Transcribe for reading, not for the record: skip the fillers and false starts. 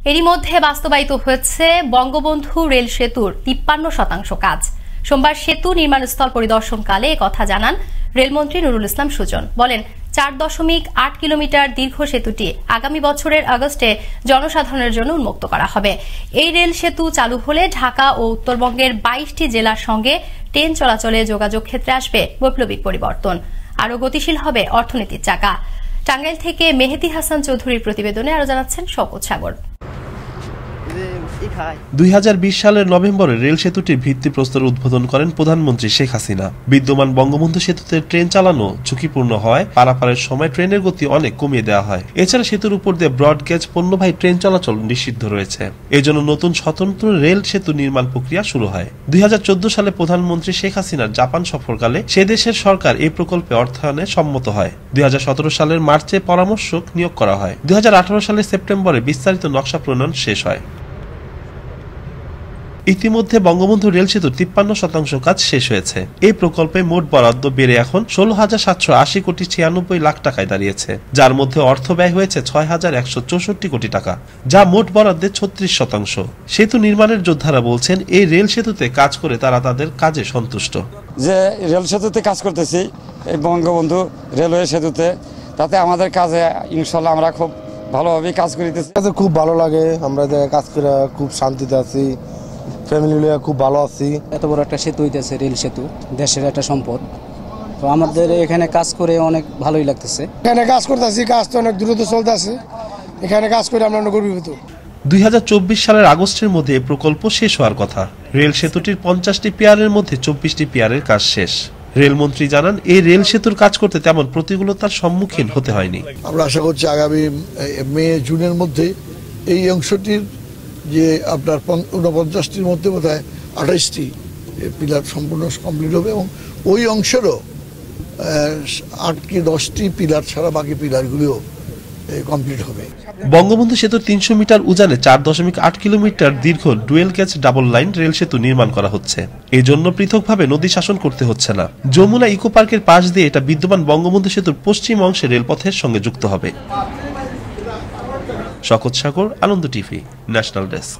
এরই মধ্যে বাস্তবায়িত হয়েছে বঙ্গবন্ধু রেল সেতুর ৫৩% কাজ। সোমবার সেতু নির্মাণস্থল পরিদর্শনকালে কথা জানান রেলমন্ত্রী নুরুল ইসলাম সুজন। বলেন, ৪.৮ কিলোমিটার দীর্ঘ সেতুটি আগামী বছরের আগস্টে জনসাধারণের জন্য উন্মুক্ত করা হবে। এই রেল সেতু চালু হলে ঢাকা ও উত্তরবঙ্গের ২২টি জেলার সঙ্গে ট্রেন চলাচলে যোগাযোগ ক্ষেত্রে আসবে বৈপ্লবিক পরিবর্তন। আরও গতিশীল হবে অর্থনীতির চাকা। টাঙ্গাইল থেকে মেহেদী হাসান চৌধুরীর প্রতিবেদনে আরও জানাচ্ছেন শওকত সাগর। ২০২০ সালের নভেম্বরে রেল সেতুটির ভিত্তিপ্রস্তর উদ্বোধন করেন প্রধানমন্ত্রী শেখ হাসিনা। বিদ্যমান বঙ্গবন্ধু সেতুতে ট্রেন চালানো ঝুঁকিপূর্ণ হওয়ায় পারাপারের সময় ট্রেনের গতি অনেক কমিয়ে দেওয়া হয়। এছাড়া সেতুর উপর দিয়ে ব্রডগেজ পণ্যবাহী ট্রেন চলাচল নিষিদ্ধ রয়েছে। এজন্য নতুন স্বতন্ত্র রেল সেতু নির্মাণ প্রক্রিয়া শুরু হয়। ২০১৪ সালে প্রধানমন্ত্রী শেখ হাসিনার জাপান সফরকালে সে দেশের সরকার এই প্রকল্পে অর্থায়নে সম্মত হয়। ২০১৭ সালের মার্চে পরামর্শক নিয়োগ করা হয়। ২০১৮ সালের সেপ্টেম্বরে বিস্তারিত নকশা প্রণয়ন শেষ হয়। ইতিমধ্যে বঙ্গবন্ধু রেল সেতুর ৫৩% কাজ শেষ হয়েছে। এই প্রকল্পে মোট বরাদ্দ বেড়ে এখন ১৬,৭৮০ কোটি ৯৬ লাখ টাকায় দাঁড়িয়েছে, যার মধ্যে অর্থ ব্যয় হয়েছে ৬,১৬৪ কোটি টাকা, যা মোট বরাদ্দের ৩৬%। সেতু নির্মাণের যোদ্ধারা বলছেন, এই রেল সেতুতে কাজ করে তারা তাদের কাজে সন্তুষ্ট। যে রেল সেতুতে কাজ করতেছি, এই বঙ্গবন্ধু রেলওয়ে সেতুতে, তাতে আমাদের কাজে ইনশাল্লাহ আমরা খুব ভালোভাবে কাজ করিতেছি। খুব ভালো লাগে, আমরা কাজ করে খুব শান্তিতে আছি, ফ্যামিলি নিয়ে খুব ভালো আছি। এত বড় একটা সেতু হইতেছে, রেল সেতু দেশের একটা সম্পদ। তো আমাদের এখানে কাজ করে অনেক ভালোই লাগতেছে। এখানে কাজ করতেছি, কাজ তো অনেক দ্রুত চলতেছে। এখানে কাজ করে আমরা অনেক গর্বিত। ২০২৪ সালের আগস্টের মধ্যে এই প্রকল্প শেষ হওয়ার কথা। রেল সেতুটির ৫০টি পিয়ারের মধ্যে ২৪টি পিয়ারের কাজ শেষ। রেলমন্ত্রী জানান, এই রেল সেতুর কাজ করতে তেমন প্রতিকূলতার সম্মুখীন হতে হয়নি। আমরা আশা করছি আগামী মে জুনের মধ্যে এই অংশটির যে আপনার ৪৯টির মধ্যে বোধহয় ২৮টি পিলার সম্পূর্ণ কমপ্লিট হবে এবং ওই অংশেরও ৮ কি ১০টি পিলার ছাড়া বাকি পিলারগুলিও কমপ্লিট হবে। বঙ্গবন্ধু সেতুর ৩০০ মিটার উজানে ৪.৮ কিলোমিটার দীর্ঘ dual gauge double line rail সেতু নির্মাণ করা হচ্ছে। এজন্য পৃথকভাবে নদী শাসন করতে হচ্ছে না। যমুনা ইকো পার্কের পাশ দিয়ে এটা বিদ্যমান বঙ্গবন্ধু সেতুর পশ্চিম অংশে রেলপথের সঙ্গে যুক্ত হবে। শওকত সাগর, আনন্দ টিভি, ন্যাশনাল ডেস্ক।